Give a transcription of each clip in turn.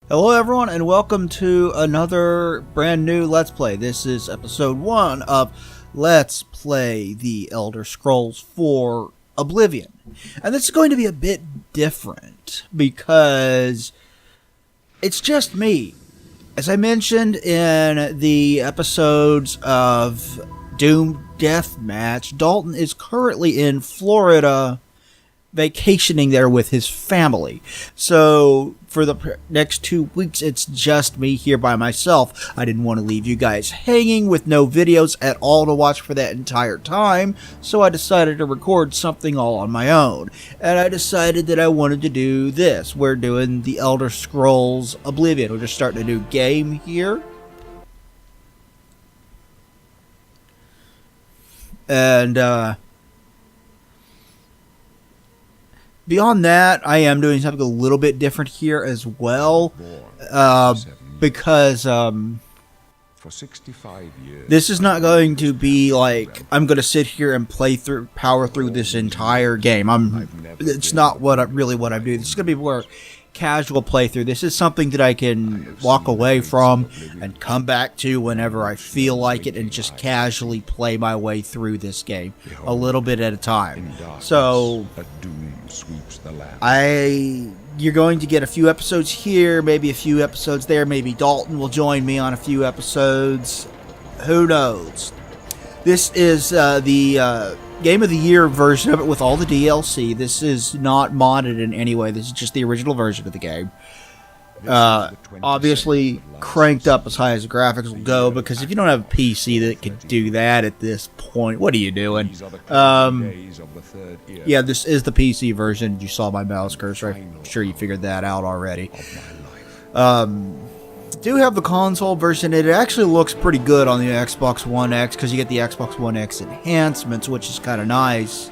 Hello everyone and welcome to another brand new Let's Play. This is episode 1 of Let's Play The Elder Scrolls 4 Oblivion. And this is going to be a bit different because it's just me. As I mentioned in the episodes of Doom Deathmatch, Dalton is currently in Florida vacationing there with his family. So for the next 2 weeks, it's just me here by myself. I didn't want to leave you guys hanging with no videos at all to watch for that entire time, so I decided to record something all on my own. And I decided that I wanted to do this. We're doing the Elder Scrolls Oblivion. We're just starting a new game here. And, beyond that, I am doing something a little bit different here as well, because for 65 years, this is not going to be like I'm going to sit here and power through this entire game. It's not what I'm doing. This is going to be more casual playthrough. This is something that I can walk away from and come back to whenever I feel like it and just casually play my way through this game a little bit at a time. So you're going to get a few episodes here, maybe a few episodes there, maybe Dalton will join me on a few episodes. Who knows? This is the Game of the Year version of it with all the DLC. This is not modded in any way. This is just the original version of the game. Obviously cranked up as high as the graphics will go, because if you don't have a PC that can do that at this point, what are you doing? Yeah, this is the PC version. You saw my mouse cursor. I'm sure you figured that out already. Do have the console version. It actually looks pretty good on the Xbox One X because you get the Xbox One X enhancements, which is kind of nice.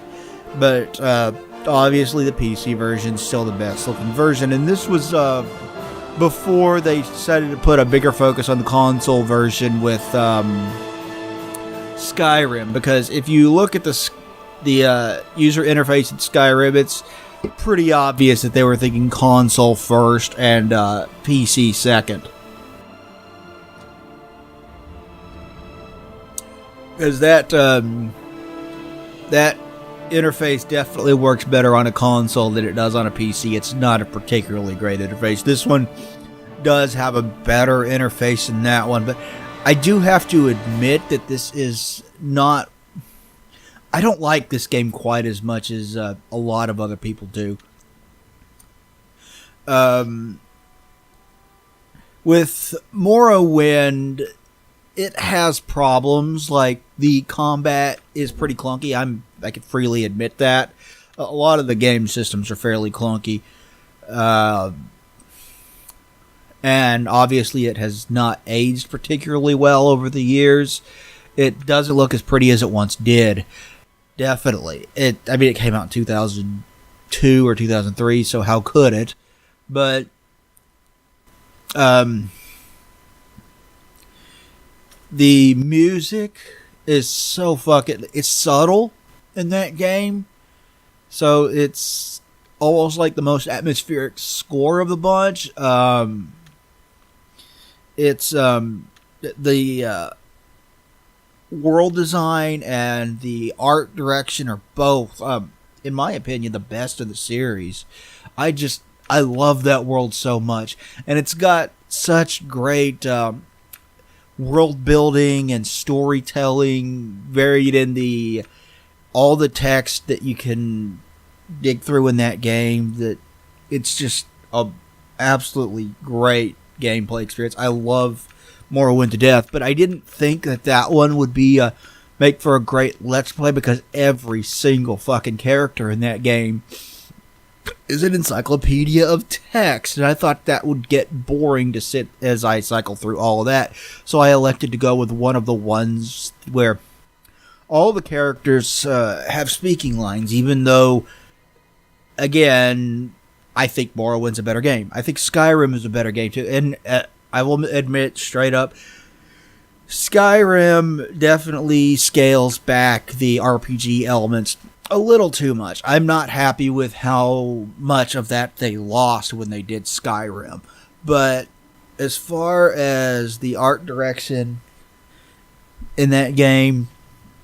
But obviously the PC version is still the best looking version, and this was before they decided to put a bigger focus on the console version with Skyrim. Because if you look at the user interface in Skyrim, it's pretty obvious that they were thinking console first and PC second. Because that interface definitely works better on a console than it does on a PC. It's not a particularly great interface. This one does have a better interface than that one, but I do have to admit that this is not... I don't like this game quite as much as a lot of other people do. With Morrowind, it has problems, like the combat is pretty clunky. I can freely admit that. A lot of the game systems are fairly clunky. And obviously it has not aged particularly well over the years. It doesn't look as pretty as it once did. Definitely. It came out in 2002 or 2003, so how could it? But the music is so it's subtle in that game. So it's almost like the most atmospheric score of the bunch. It's the world design and the art direction are both, in my opinion, the best of the series. I love that world so much. And it's got such great world building and storytelling varied in all the text that you can dig through in that game, that it's just a absolutely great gameplay experience. I love Morrowind to death, but I didn't think that one would be make for a great Let's Play, because every single fucking character in that game is an encyclopedia of text, and I thought that would get boring to sit as I cycle through all of that. So I elected to go with one of the ones where all the characters have speaking lines, even though, again, I think Morrowind's a better game. I think Skyrim is a better game too, and I will admit straight up, Skyrim definitely scales back the RPG elements a little too much. I'm not happy with how much of that they lost when they did Skyrim. But as far as the art direction in that game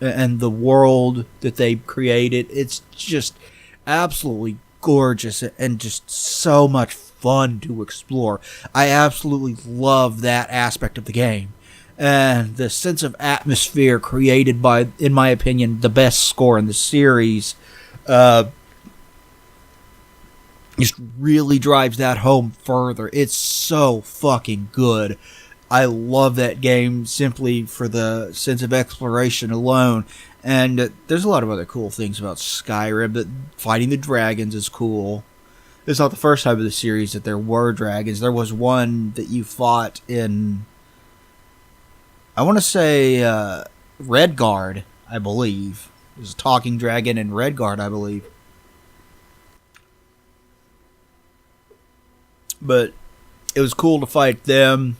and the world that they created, it's just absolutely gorgeous and just so much fun to explore. I absolutely love that aspect of the game. And the sense of atmosphere created by, in my opinion, the best score in the series, just really drives that home further. It's so fucking good. I love that game simply for the sense of exploration alone. And there's a lot of other cool things about Skyrim. That fighting the dragons is cool. It's not the first time of the series that there were dragons. There was one that you fought in, I want to say, Redguard, I believe. There's a talking dragon in Redguard, I believe. But it was cool to fight them.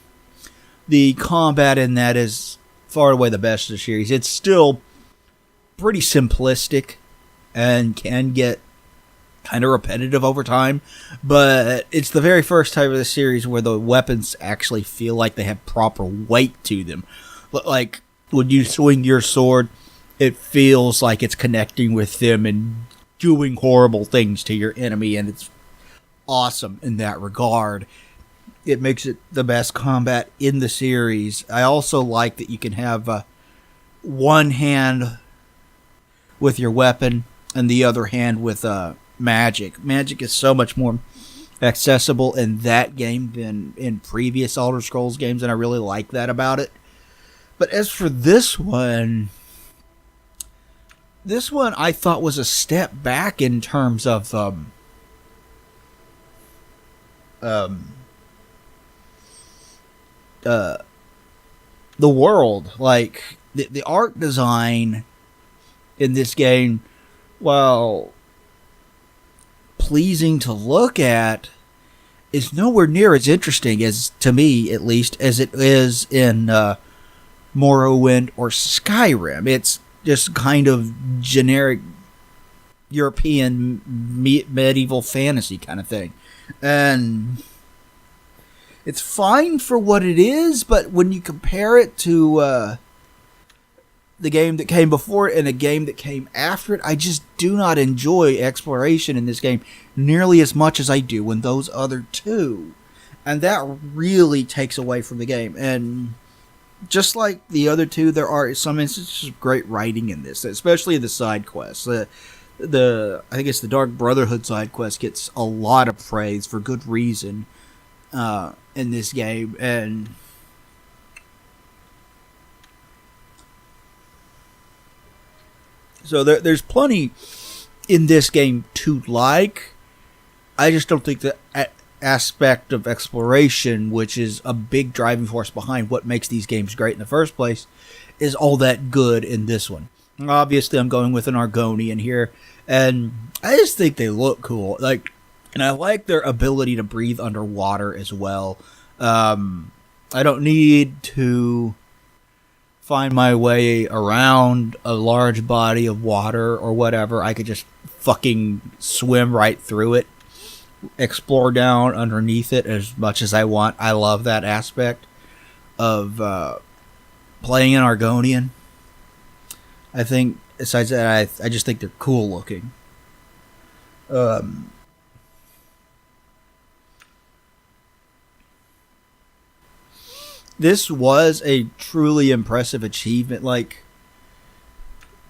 The combat in that is far and away the best of the series. It's still pretty simplistic and can get kind of repetitive over time, but it's the very first time of the series where the weapons actually feel like they have proper weight to them. Like, when you swing your sword, it feels like it's connecting with them and doing horrible things to your enemy, and it's awesome in that regard. It makes it the best combat in the series. I also like that you can have one hand with your weapon and the other hand with magic. Magic is so much more accessible in that game than in previous Elder Scrolls games, and I really like that about it. But as for this one I thought was a step back in terms of the world. Like, the art design in this game, while pleasing to look at, is nowhere near as interesting, as, to me at least, as it is in Morrowind or Skyrim. It's just kind of generic European medieval fantasy kind of thing. And it's fine for what it is, but when you compare it to the game that came before it and a game that came after it, I just do not enjoy exploration in this game nearly as much as I do in those other two. And that really takes away from the game. And just like the other two, there are some instances of great writing in this, especially the side quests. I think it's the Dark Brotherhood side quest gets a lot of praise for good reason in this game, and so there's plenty in this game to like. I just don't think the aspect of exploration, which is a big driving force behind what makes these games great in the first place, is all that good in this one. Obviously, I'm going with an Argonian here, and I just think they look cool. Like, and I like their ability to breathe underwater as well. I don't need to find my way around a large body of water or whatever. I could just fucking swim right through it, explore down underneath it as much as I want. I love that aspect of playing an Argonian. I think, besides that, I just think they're cool looking. This was a truly impressive achievement. Like,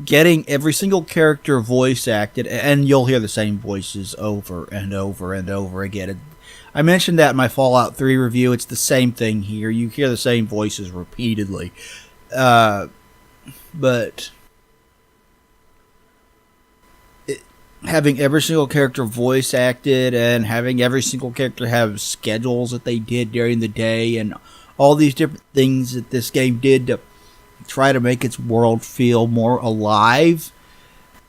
getting every single character voice acted, and you'll hear the same voices over and over and over again. I mentioned that in my Fallout 3 review. It's the same thing here. You hear the same voices repeatedly. But having every single character voice acted and having every single character have schedules that they did during the day and all these different things that this game did to try to make its world feel more alive,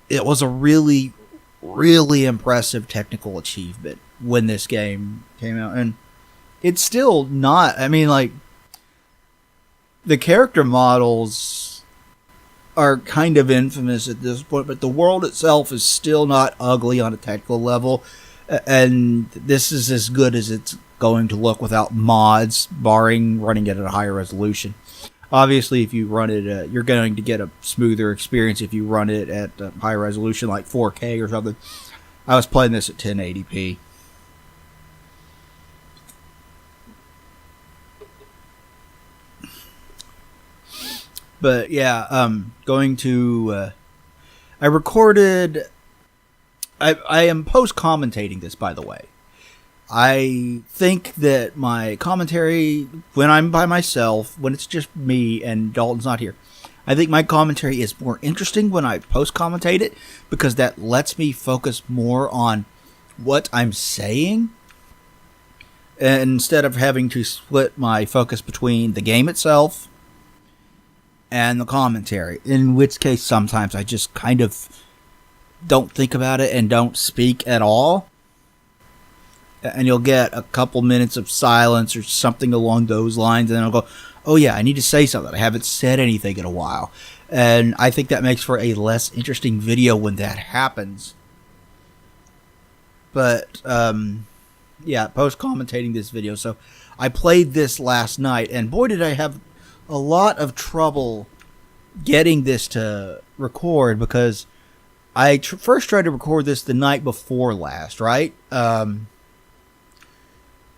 it was a really, really impressive technical achievement when this game came out. And it's still not, I mean, like, the character models are kind of infamous at this point, but the world itself is still not ugly on a technical level, and this is as good as it's going to look without mods, barring running it at a higher resolution. Obviously, if you run it, you're going to get a smoother experience if you run it at a high resolution, like 4K or something. I was playing this at 1080p. But yeah, I recorded. I am post commentating this, by the way. I think that my commentary, when I'm by myself, when it's just me and Dalton's not here, I think my commentary is more interesting when I post commentate it, because that lets me focus more on what I'm saying, instead of having to split my focus between the game itself and the commentary. In which case, sometimes I just kind of don't think about it and don't speak at all. And you'll get a couple minutes of silence or something along those lines, and then I'll go, oh yeah, I need to say something. I haven't said anything in a while. And I think that makes for a less interesting video when that happens. But, yeah, post-commentating this video. So, I played this last night, and boy did I have a lot of trouble getting this to record, because I first tried to record this the night before last, right?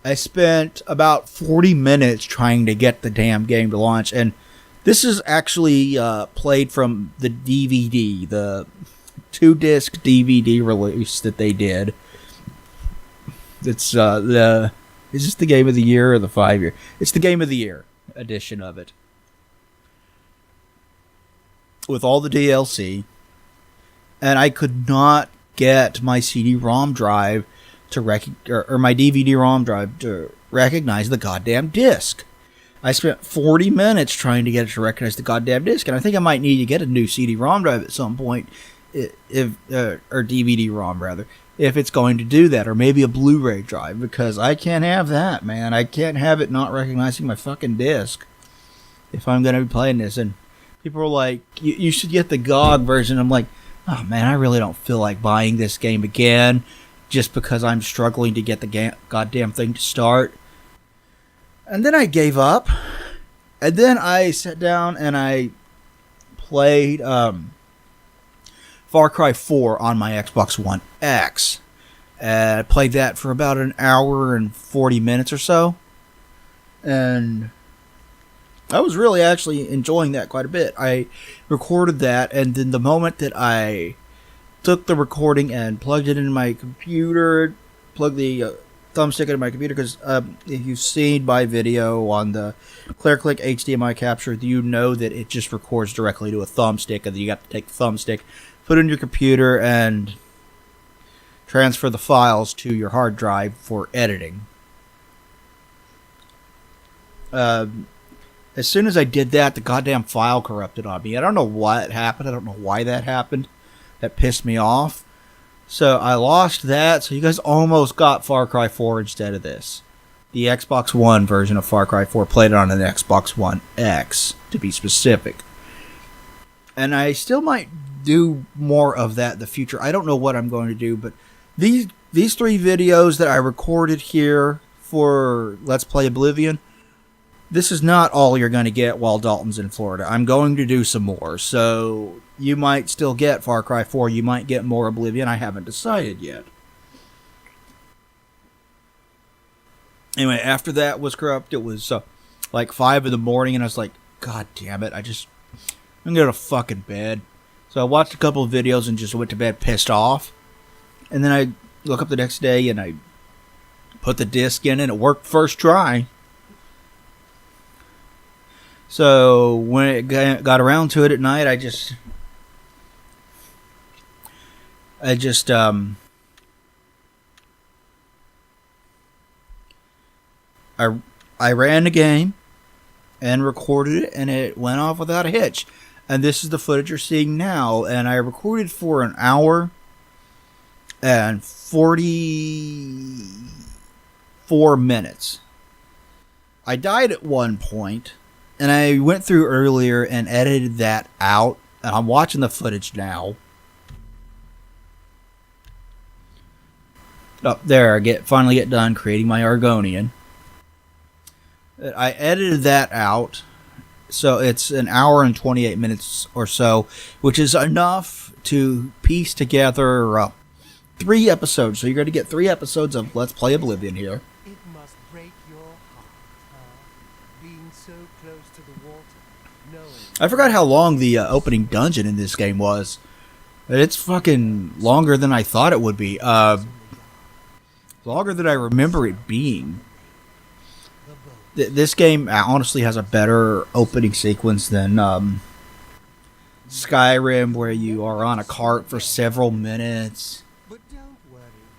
I spent about 40 minutes trying to get the damn game to launch, and this is actually played from the DVD, the 2-disc DVD release that they did. It's is this the Game of the Year or the 5-year? It's the Game of the Year edition of it, with all the DLC, and I could not get my CD-ROM drive to or my DVD-ROM drive to recognize the goddamn disc. I spent 40 minutes trying to get it to recognize the goddamn disc, and I think I might need to get a new CD-ROM drive at some point, or DVD-ROM rather, if it's going to do that, or maybe a Blu-ray drive, because I can't have that, man. I can't have it not recognizing my fucking disc if I'm going to be playing this. And people are like, you should get the GOG version. I'm like, oh man, I really don't feel like buying this game again, just because I'm struggling to get the goddamn thing to start. And then I gave up. And then I sat down and I played Far Cry 4 on my Xbox One X. I played that for about an hour and 40 minutes or so. And I was really actually enjoying that quite a bit. I recorded that, and then the moment that I took the recording and plugged it into my computer, plugged the thumbstick into my computer, because if you've seen my video on the ClearClick HDMI capture, you know that it just records directly to a thumbstick, and then you have to take the thumbstick, put it in your computer, and transfer the files to your hard drive for editing. As soon as I did that, the goddamn file corrupted on me. I don't know what happened. I don't know why that happened. That pissed me off. So I lost that. So you guys almost got Far Cry 4 instead of this. The Xbox One version of Far Cry 4 played on an Xbox One X, to be specific. And I still might do more of that in the future. I don't know what I'm going to do, but these 3 videos that I recorded here for Let's Play Oblivion, this is not all you're going to get while Dalton's in Florida. I'm going to do some more, so you might still get Far Cry 4. You might get more Oblivion. I haven't decided yet. Anyway, after that was corrupt, it was like 5 in the morning, and I was like, God damn it, I'm going to go to fucking bed. So I watched a couple of videos and just went to bed pissed off. And then I woke up the next day and I put the disc in, and it worked first try. So when it got around to it at night, I ran the game and recorded it, and it went off without a hitch. And this is the footage you're seeing now. And I recorded for an hour and 44 minutes. I died at one point, and I went through earlier and edited that out. And I'm watching the footage now. Up there, I finally get done creating my Argonian. I edited that out, so it's an hour and 28 minutes or so, which is enough to piece together 3 episodes. So you're going to get 3 episodes of Let's Play Oblivion here. It must break your heart, being so close to the water, knowing... I forgot how long the opening dungeon in this game was. It's fucking longer than I thought it would be. Longer than I remember it being. This game honestly has a better opening sequence than Skyrim, where you are on a cart for several minutes.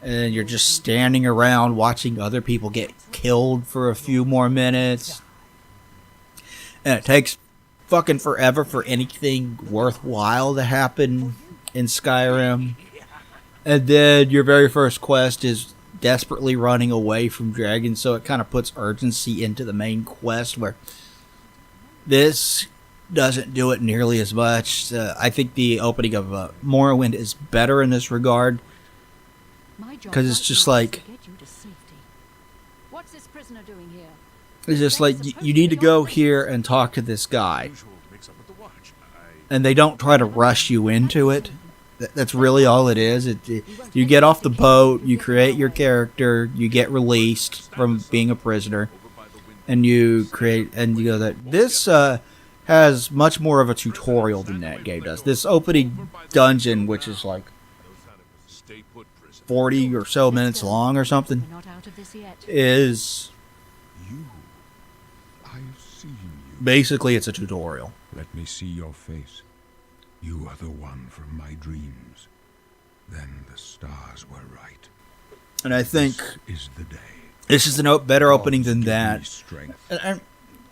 And you're just standing around watching other people get killed for a few more minutes. And it takes fucking forever for anything worthwhile to happen in Skyrim. And then your very first quest is desperately running away from dragons, so it kind of puts urgency into the main quest, where this doesn't do it nearly as much. I think the opening of Morrowind is better in this regard, because it's just like, what's this prisoner doing here? it's just like you need to go here and talk to this guy, and they don't try to rush you into it. That's really all it is. You get off the boat, you create your character, you get released from being a prisoner, and you create, and you go that this has much more of a tutorial than that game does. This opening dungeon, which is like 40 or so minutes long or something, We're not out of this yet. is I've seen you. basically it's a tutorial. Let me see your face. You are the one from my dreams. Then the stars were right. And I think This is the day. this is a better opening than Gods give me that. strength.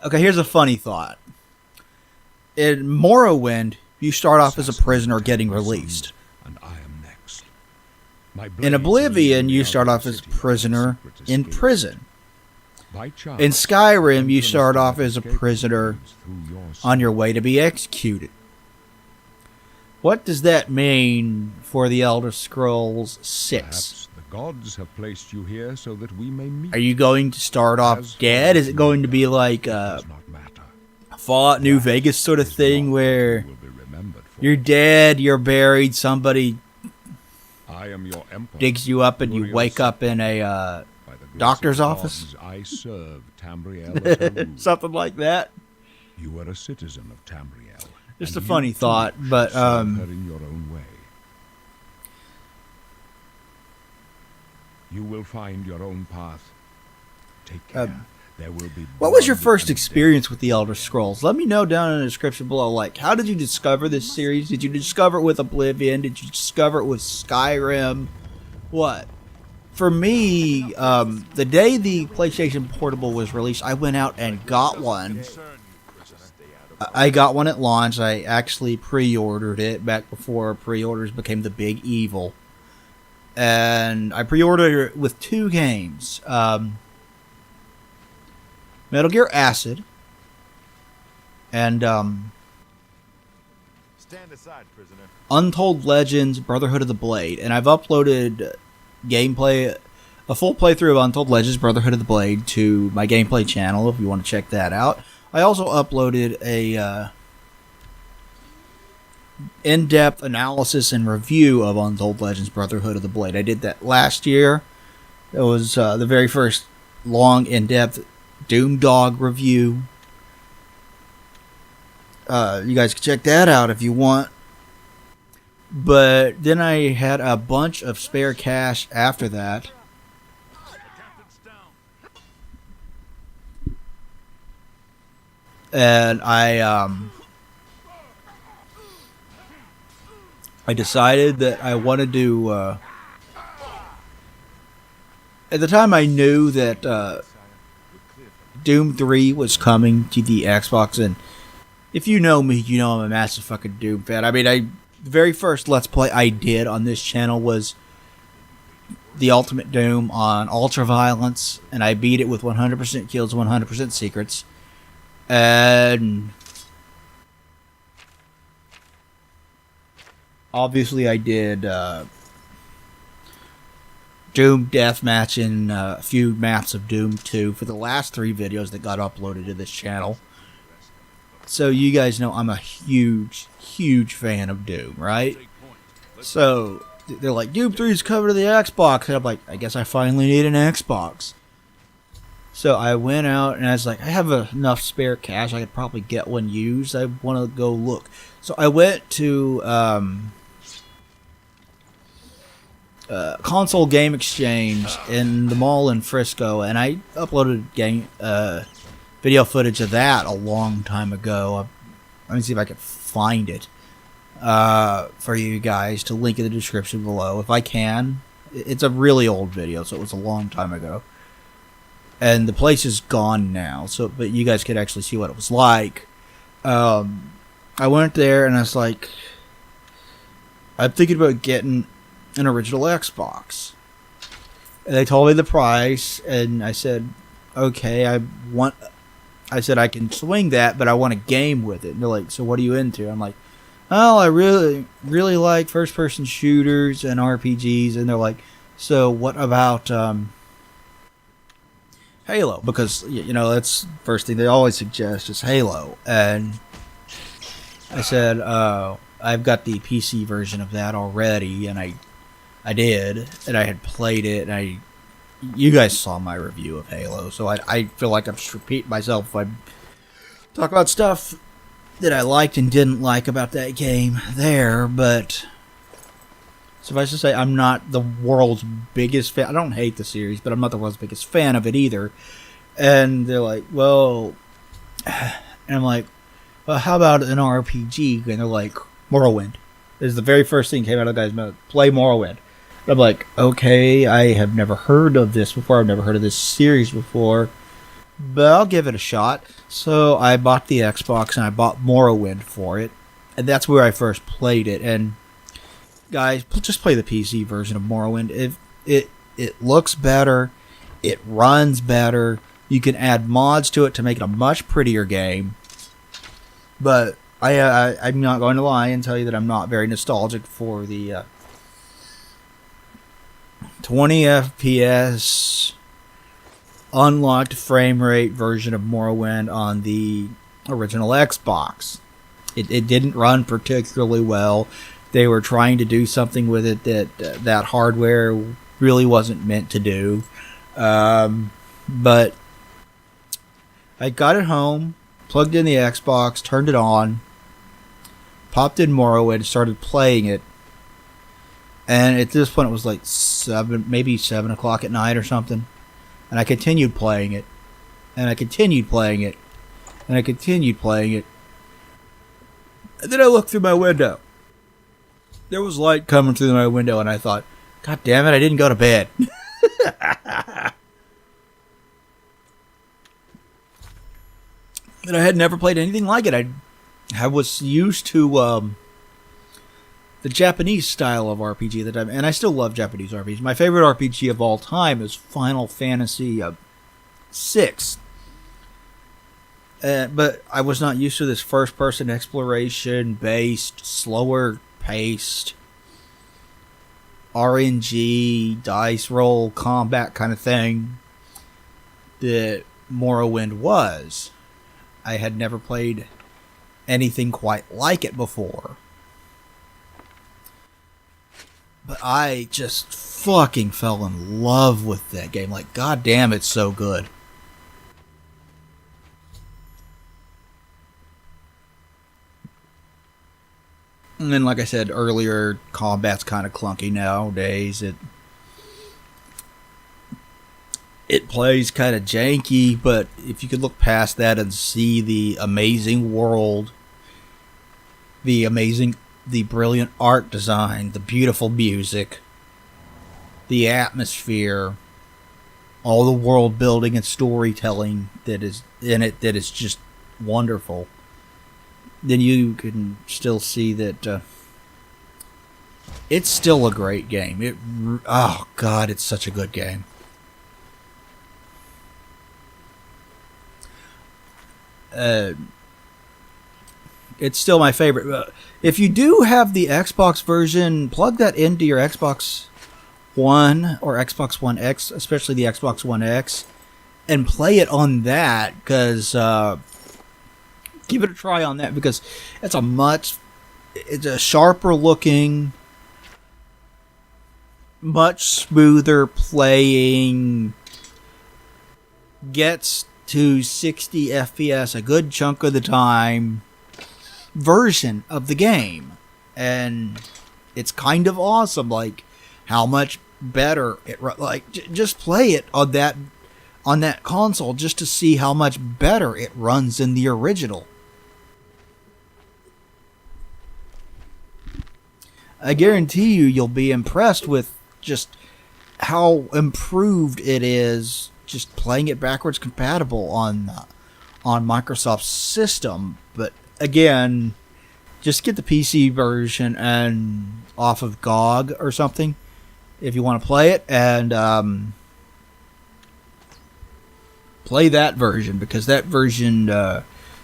Okay, here's a funny thought. In Morrowind, you start off as a prisoner getting released. And I am next. My In blades Oblivion, lead you me start out off of as a the city, prisoner secret in escape. prison. By chance, In Skyrim, you I start off understand as a escape prisoner means through your on your way to be executed. What does that mean for the Elder Scrolls 6? Perhaps the gods have placed you here so that we may meet. Are you going to start off dead? Is it going to be like a Does not matter. Fallout New Vegas sort of thing where You will be remembered for. you're dead, you're buried, somebody I am your emperor. digs you up and you wake up in a By the grace doctor's of office? gods, I serve Tamriel at Harut. something like that? You are a citizen of Tamriel. Just a and funny you, too, thought, but serve her in your own way. You will find your own path. Take care. There will be. what was your blood first and experience with the Elder Scrolls? Let me know down in the description below. Like, how did you discover this series? Did you discover it with Oblivion? Did you discover it with Skyrim? What? For me, the day the PlayStation Portable was released, I went out and got one. I got one at launch. I actually pre-ordered it back before pre-orders became the big evil. And I pre-ordered it with 2 games. Metal Gear Acid and Stand aside, prisoner. Untold Legends Brotherhood of the Blade. And I've uploaded gameplay, a full playthrough of Untold Legends Brotherhood of the Blade to my gameplay channel if you want to check that out. I also uploaded a in-depth analysis and review of Untold Legends Brotherhood of the Blade. I did that last year. It was the very first long, in-depth Doom Dog review. You guys can check that out if you want. But then I had a bunch of spare cash after that. And I decided that I wanted to. At the time, I knew that Doom 3 was coming to the Xbox, and if you know me, you know I'm a massive fucking Doom fan. I mean, the very first Let's Play I did on this channel was the Ultimate Doom on Ultra Violence, and I beat it with 100% kills, 100% secrets. And obviously I did Doom Deathmatch and a few maps of Doom 2 for the last 3 videos that got uploaded to this channel. So you guys know I'm a huge, huge fan of Doom, right? So they're like, Doom 3 is coming to the Xbox. And I'm like, I guess I finally need an Xbox. So I went out and I was like, I have enough spare cash. I could probably get one used. I want to go look. So I went to Console Game Exchange in the mall in Frisco, and I uploaded video footage of that a long time ago. Let me see if I can find it for you guys to link in the description below if I can. It's a really old video, so it was a long time ago. And the place is gone now, but you guys could actually see what it was like. I went there and I was like, I'm thinking about getting an original Xbox. And they told me the price, and I said, okay, I said I can swing that, but I want a game with it. And they're like, so what are you into? I'm like, oh, I really, really like first-person shooters and RPGs. And they're like, so what about Halo? Because, that's the first thing they always suggest is Halo. And I said, I've got the PC version of that already, and I did, and I had played it, and you guys saw my review of Halo, so I feel like I'm just repeating myself if I talk about stuff that I liked and didn't like about that game there, but suffice to say, I'm not the world's biggest fan. I don't hate the series, but I'm not the world's biggest fan of it either. And they're like, well, and I'm like, well, how about an RPG? And they're like, Morrowind. This is the very first thing that came out of the guy's mouth. Play Morrowind. And I'm like, okay, I have never heard of this before. I've never heard of this series before, but I'll give it a shot. So I bought the Xbox and I bought Morrowind for it, and that's where I first played it. And guys, just play the PC version of Morrowind. It looks better, it runs better. You can add mods to it to make it a much prettier game. But I'm not going to lie and tell you that I'm not very nostalgic for the 20 FPS unlocked frame rate version of Morrowind on the original Xbox. It didn't run particularly well. They were trying to do something with it that hardware really wasn't meant to do. But I got it home, plugged in the Xbox, turned it on, popped in Morrowind, started playing it. And at this point, it was like 7 o'clock at night or something. And I continued playing it. And I continued playing it. And I continued playing it. And then I looked through my window. There was light coming through my window, and I thought, God damn it, I didn't go to bed. And I had never played anything like it. I was used to the Japanese style of RPG at the time, and I still love Japanese RPGs. My favorite RPG of all time is Final Fantasy VI. But I was not used to this first-person exploration-based, slower-paced, RNG, dice roll, combat kind of thing that Morrowind was. I had never played anything quite like it before. But I just fucking fell in love with that game. Like, goddamn, it's so good. And then, like I said earlier, combat's kind of clunky nowadays. It plays kind of janky, but if you could look past that and see the amazing world, the brilliant art design, the beautiful music, the atmosphere, all the world building and storytelling that is in it that is just wonderful, then you can still see that it's still a great game. Oh God, it's such a good game. It's still my favorite. If you do have the Xbox version, plug that into your Xbox One or Xbox One X, especially the Xbox One X, and play it on that, because give it a try on that, because it's a sharper looking, much smoother playing, gets to 60 FPS a good chunk of the time version of the game. And it's kind of awesome, like how much better it just play it on that console just to see how much better it runs than the original. I guarantee you'll be impressed with just how improved it is, just playing it backwards compatible on Microsoft's system. But again, just get the PC version and off of GOG or something if you want to play it, and play that version, because that version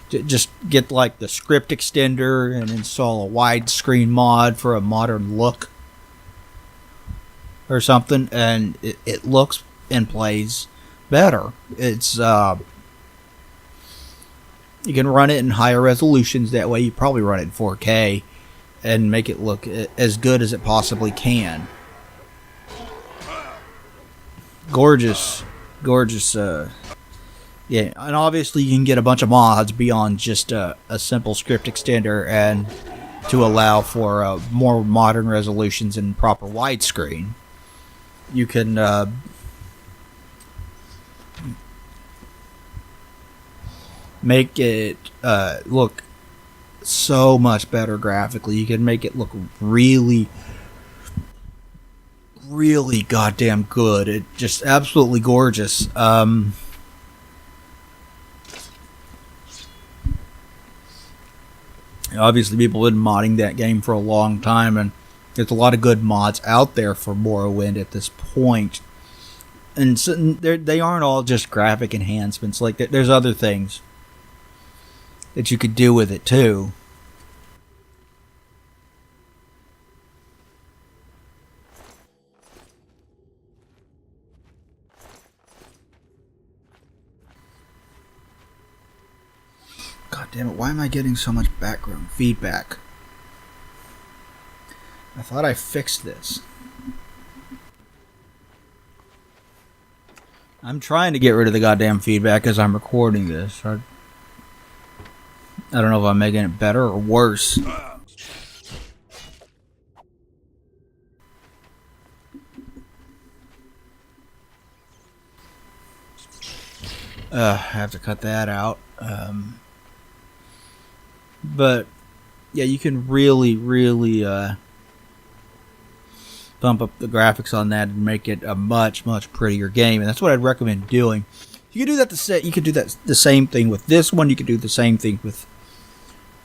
just get like the script extender and install a widescreen mod for a modern look or something, and it looks and plays better. It's you can run it in higher resolutions. That way you probably run it in 4K and make it look as good as it possibly can. Gorgeous yeah, and obviously you can get a bunch of mods beyond just a simple script extender, and to allow for more modern resolutions and proper widescreen. You can make it look so much better graphically. You can make it look really, really goddamn good. It's just absolutely gorgeous. Obviously, people have been modding that game for a long time, and there's a lot of good mods out there for Morrowind at this point. And so they aren't all just graphic enhancements. Like, there's other things that you could do with it, too. God damn it, why am I getting so much background feedback? I thought I fixed this. I'm trying to get rid of the goddamn feedback as I'm recording this. I don't know if I'm making it better or worse. I have to cut that out. But yeah, you can really bump up the graphics on that and make it a much prettier game, and that's what I'd recommend doing. You can do that you could do that the same thing with this one. You could do the same thing with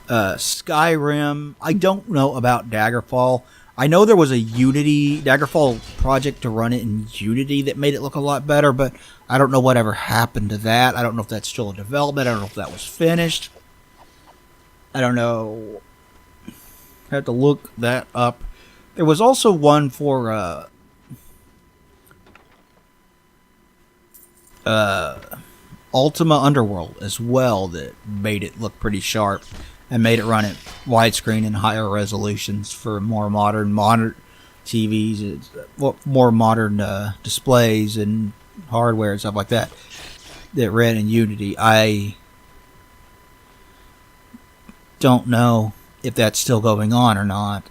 Skyrim. I don't know about Daggerfall. I know there was a Daggerfall project to run it in Unity that made it look a lot better, but I don't know whatever happened to that. I don't know if that's still in development. I don't know if that was finished. I don't know. I have to look that up. There was also one for Ultima Underworld as well that made it look pretty sharp and made it run at widescreen and higher resolutions for more modern TVs, more modern displays and hardware and stuff like that that ran in Unity. I don't know if that's still going on or not.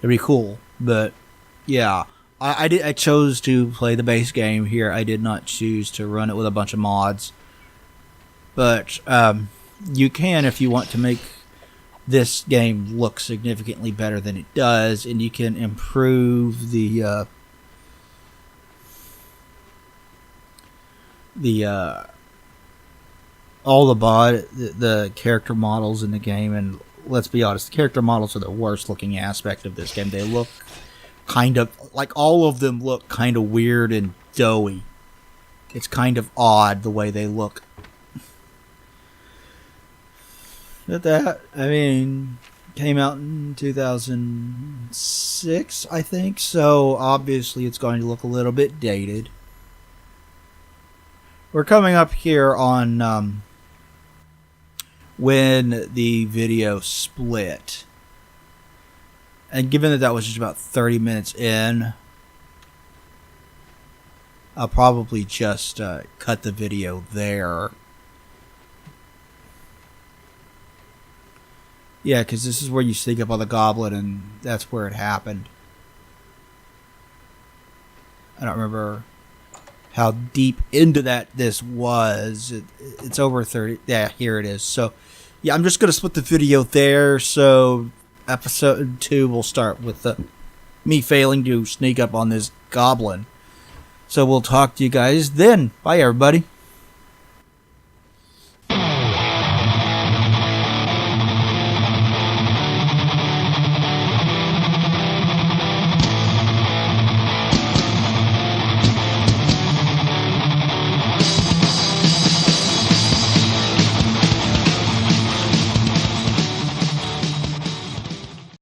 It'd be cool, but yeah, I chose to play the base game here. I did not choose to run it with a bunch of mods, but you can if you want to make this game look significantly better than it does, and you can improve the all the character models in the game. And let's be honest, the character models are the worst looking aspect of this game. They look kind of like, all of them look kind of weird and doughy. It's kind of odd the way they look. But that, I mean, Came out in 2006, I think. So obviously it's going to look a little bit dated. We're coming up here on when the video split. And given that that was just about 30 minutes in, I'll probably just cut the video there. Yeah, because this is where you sneak up on the goblin, and that's where it happened. I don't remember how deep into that this was. It's over 30. Yeah, here it is. So, yeah, I'm just going to split the video there. So, episode 2 will start with me failing to sneak up on this goblin. So, we'll talk to you guys then. Bye, everybody.